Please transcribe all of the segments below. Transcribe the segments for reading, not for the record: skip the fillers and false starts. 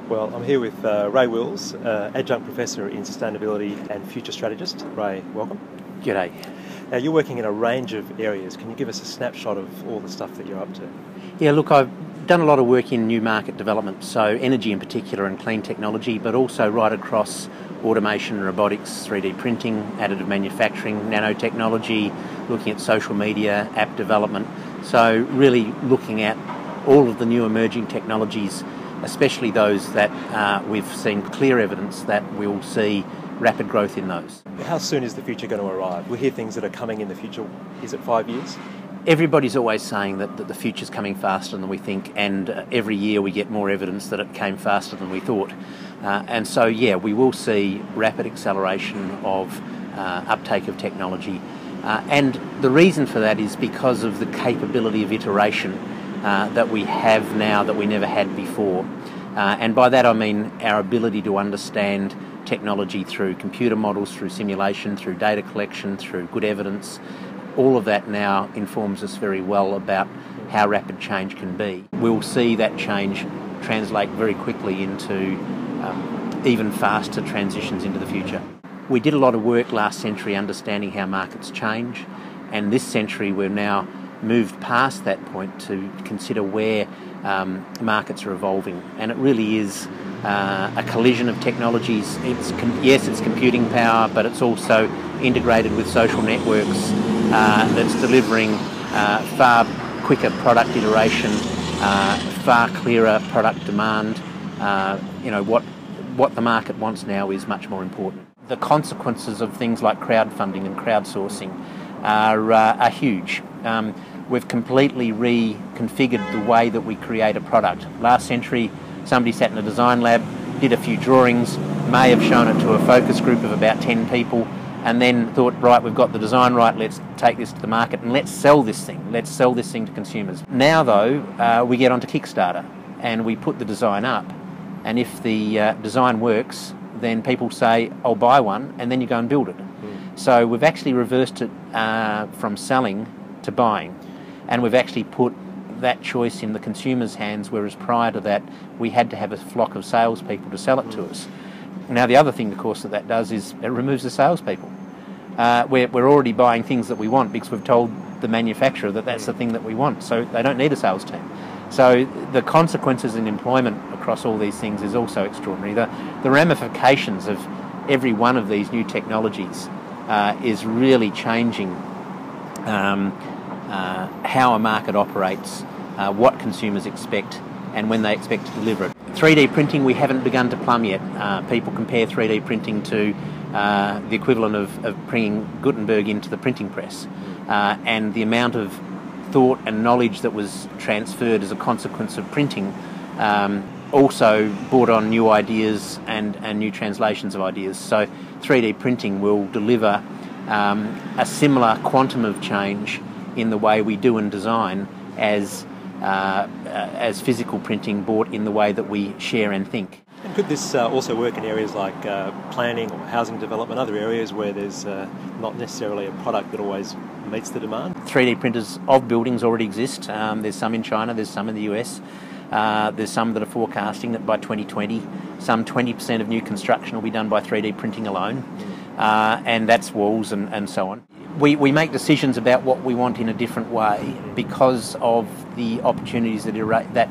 Well, I'm here with Ray Wills, Adjunct Professor in Sustainability and Future Strategist. Ray, welcome. G'day. Now, you're working in a range of areas. Can you give us a snapshot of all the stuff that you're up to? Yeah, look, I've done a lot of work in new market development, so energy in particular and clean technology, but also right across automation, robotics, 3D printing, additive manufacturing, nanotechnology, looking at social media, app development. So really looking at all of the new emerging technologies, especially those that we've seen clear evidence that we'll see rapid growth in those. How soon is the future going to arrive? We hear things that are coming in the future. Is it 5 years? Everybody's always saying that the future's coming faster than we think, and every year we get more evidence that it came faster than we thought. And so, yeah, we will see rapid acceleration of uptake of technology. And the reason for that is because of the capability of iteration that we have now that we never had before. And by that I mean our ability to understand technology through computer models, through simulation, through data collection, through good evidence. All of that now informs us very well about how rapid change can be. We'll see that change translate very quickly into even faster transitions into the future. We did a lot of work last century understanding how markets change, and this century we've now moved past that point to consider where markets are evolving, and it really is a collision of technologies. Yes, it's computing power, but it's also integrated with social networks that's delivering far quicker product iteration, far clearer product demand. What the market wants now is much more important. The consequences of things like crowdfunding and crowdsourcing are huge. We've completely reconfigured the way that we create a product. Last century, somebody sat in a design lab, did a few drawings, may have shown it to a focus group of about 10 people, and then thought, right, we've got the design right, let's take this to the market and let's sell this thing. Let's sell this thing to consumers. Now, though, we get onto Kickstarter and we put the design up, and if the design works, then people say, I'll buy one, and then you go and build it. So we've actually reversed it from selling to buying, and we've actually put that choice in the consumer's hands, whereas prior to that we had to have a flock of salespeople to sell it to us. Now the other thing, of course, that does is it removes the salespeople. We're already buying things that we want because we've told the manufacturer that that's the thing that we want, so they don't need a sales team. So the consequences in employment across all these things is also extraordinary. The ramifications of every one of these new technologies is really changing how a market operates, what consumers expect, and when they expect to deliver it. 3D printing we haven't begun to plumb yet. People compare 3D printing to the equivalent of bringing Gutenberg into the printing press, and the amount of thought and knowledge that was transferred as a consequence of printing also brought on new ideas and new translations of ideas. So 3D printing will deliver a similar quantum of change in the way we do and design as physical printing brought in the way that we share and think. And could this also work in areas like planning or housing development, other areas where there's not necessarily a product that always meets the demand? 3D printers of buildings already exist. There's some in China, there's some in the US. There's some that are forecasting that by 2020, some 20% of new construction will be done by 3D printing alone, and that's walls and so on. We make decisions about what we want in a different way because of the opportunities that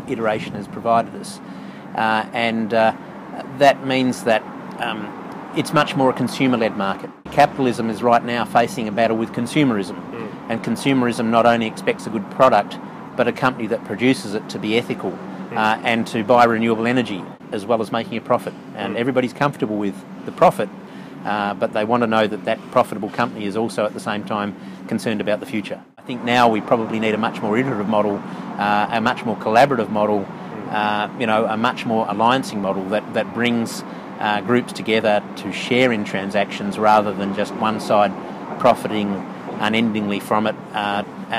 iteration has provided us. And that means that it's much more a consumer-led market. Capitalism is right now facing a battle with consumerism, and consumerism not only expects a good product, but a company that produces it to be ethical and to buy renewable energy, as well as making a profit. And everybody's comfortable with the profit, but they want to know that that profitable company is also at the same time concerned about the future. I think now we probably need a much more iterative model, a much more collaborative model, a much more alliancing model that brings groups together to share in transactions rather than just one side profiting unendingly from it,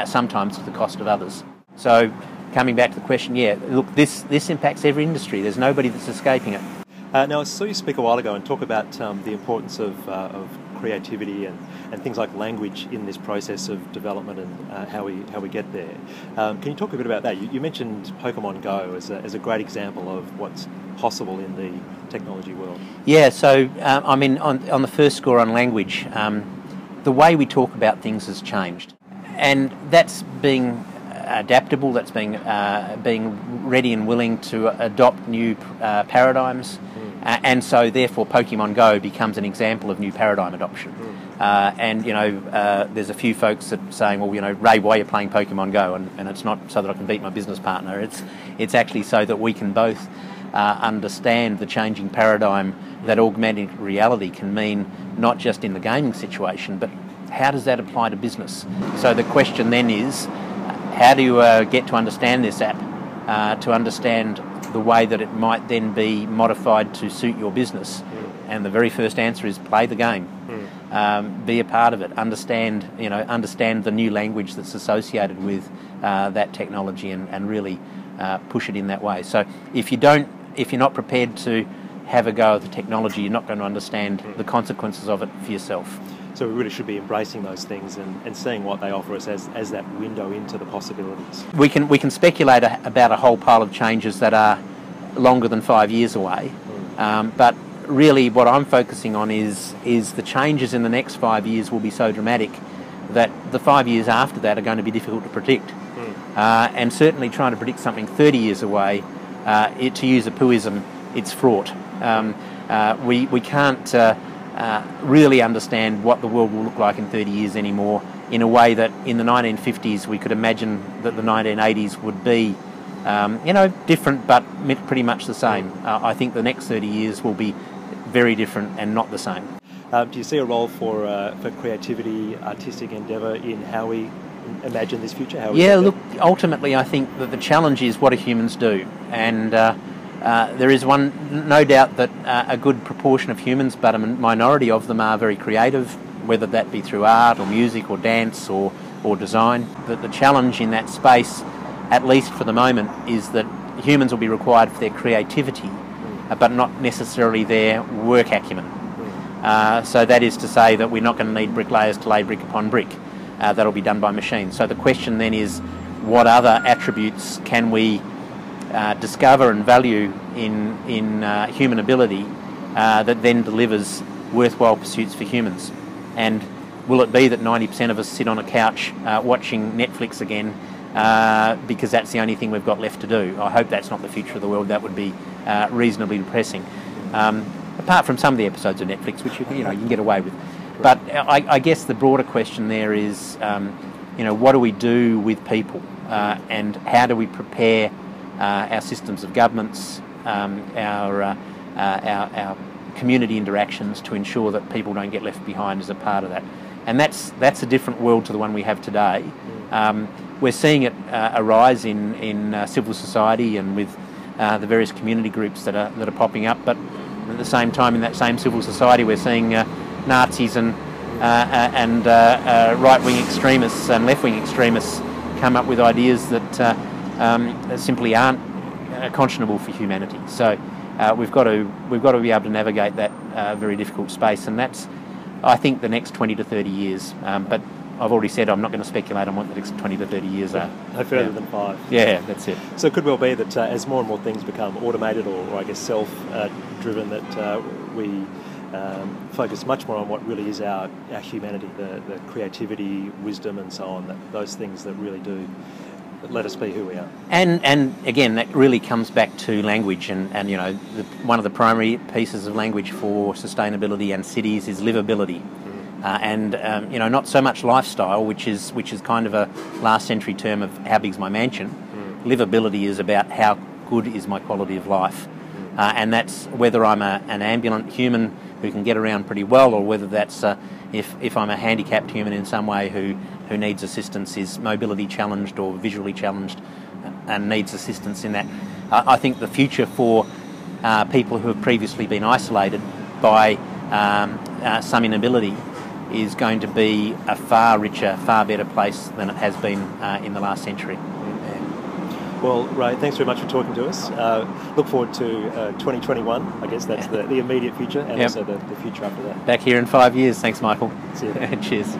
sometimes to the cost of others. So coming back to the question, yeah, look, this impacts every industry. There's nobody that's escaping it. Now, I saw you speak a while ago and talk about the importance of creativity and things like language in this process of development and how we get there. Can you talk a bit about that? You mentioned Pokemon Go as a great example of what's possible in the technology world? Yeah, so I mean, on the first score on language, the way we talk about things has changed, and that's being adaptable. That's being ready and willing to adopt new paradigms, and so therefore Pokemon Go becomes an example of new paradigm adoption. And there's a few folks that are saying, well, Ray, why are you playing Pokemon Go? And it's not so that I can beat my business partner. It's actually so that we can both understand the changing paradigm that augmented reality can mean, not just in the gaming situation, but how does that apply to business? So the question then is, how do you get to understand this app, to understand the way that it might then be modified to suit your business? And the very first answer is play the game. Be a part of it. Understand the new language that's associated with that technology, and really push it in that way. So if you're not prepared to have a go at the technology, you're not going to understand the consequences of it for yourself. So we really should be embracing those things and seeing what they offer us as that window into the possibilities. We can speculate about a whole pile of changes that are longer than 5 years away, but really what I'm focusing on is the changes in the next 5 years will be so dramatic that the 5 years after that are going to be difficult to predict. And certainly trying to predict something 30 years away, to use a pooism, it's fraught. We can't really understand what the world will look like in 30 years anymore in a way that in the 1950s we could imagine that the 1980s would be different but pretty much the same. I think the next 30 years will be very different and not the same. Do you see a role for creativity, artistic endeavour in how we imagine this future? Look, ultimately I think that the challenge is what do humans do? And there is no doubt that a good proportion of humans, but a minority of them are very creative, whether that be through art or music or dance or design. That the challenge in that space, at least for the moment, is that humans will be required for their creativity, but not necessarily their work acumen. So that is to say that we're not going to need bricklayers to lay brick upon brick. That'll be done by machines. So the question then is, what other attributes can we discover and value in human ability that then delivers worthwhile pursuits for humans? And will it be that 90% of us sit on a couch watching Netflix again because that's the only thing we've got left to do? I hope that's not the future of the world. That would be reasonably depressing. Apart from some of the episodes of Netflix, which you can get away with. But I guess the broader question there is, what do we do with people, and how do we prepare our systems of governments, our community interactions to ensure that people don't get left behind as a part of that? And that's a different world to the one we have today. We're seeing it arise in civil society and with the various community groups that are popping up, but at the same time in that same civil society we're seeing Nazis and right-wing extremists and left-wing extremists come up with ideas that simply aren't conscionable for humanity. So we've got to be able to navigate that very difficult space, and that's, I think, the next 20 to 30 years. But I've already said I'm not going to speculate on what the next 20 to 30 years are. No further than 5. Yeah, that's it. So it could well be that as more and more things become automated or I guess self-driven, that we focus much more on what really is our humanity, the creativity, wisdom and so on, those things that really do let us be who we are. And again, that really comes back to language, and one of the primary pieces of language for sustainability and cities is livability. Not so much lifestyle, which is kind of a last century term of how big's my mansion. Livability is about how good is my quality of life, and that's whether I'm an ambulant human who can get around pretty well, or whether that's if I'm a handicapped human in some way who needs assistance, is mobility challenged or visually challenged, and needs assistance in that. I think the future for people who have previously been isolated by some inability is going to be a far richer, far better place than it has been in the last century. Well, Ray, thanks very much for talking to us. Look forward to 2021. I guess that's the immediate future, and also the future after that. Back here in 5 years. Thanks, Michael. See you then. Cheers.